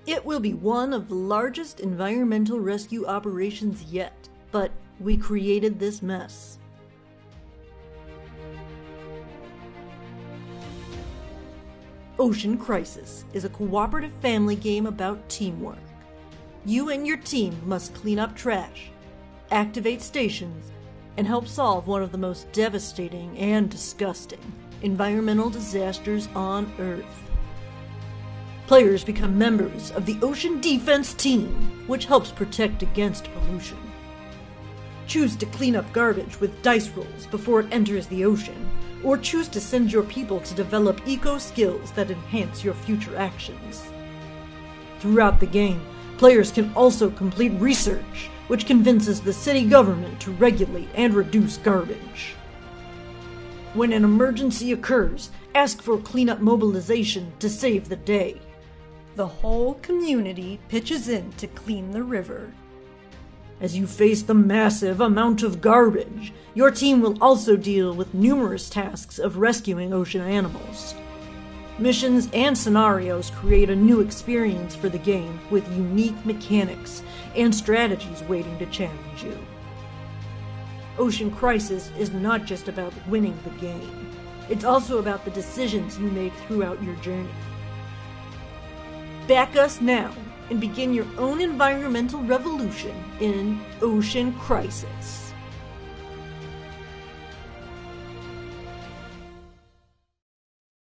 It will be one of the largest environmental rescue operations yet, but we created this mess. Ocean Crisis is a cooperative family game about teamwork. You and your team must clean up trash, activate stations, and help solve one of the most devastating and disgusting environmental disasters on Earth. Players become members of the Ocean Defense Team, which helps protect against pollution. Choose to clean up garbage with dice rolls before it enters the ocean, or choose to send your people to develop eco-skills that enhance your future actions. Throughout the game, players can also complete research, which convinces the city government to regulate and reduce garbage. When an emergency occurs, ask for cleanup mobilization to save the day. The whole community pitches in to clean the river. As you face the massive amount of garbage, your team will also deal with numerous tasks of rescuing ocean animals. Missions and scenarios create a new experience for the game with unique mechanics and strategies waiting to challenge you. Ocean Crisis is not just about winning the game. It's also about the decisions you make throughout your journey. Back us now and begin your own environmental revolution in Ocean Crisis.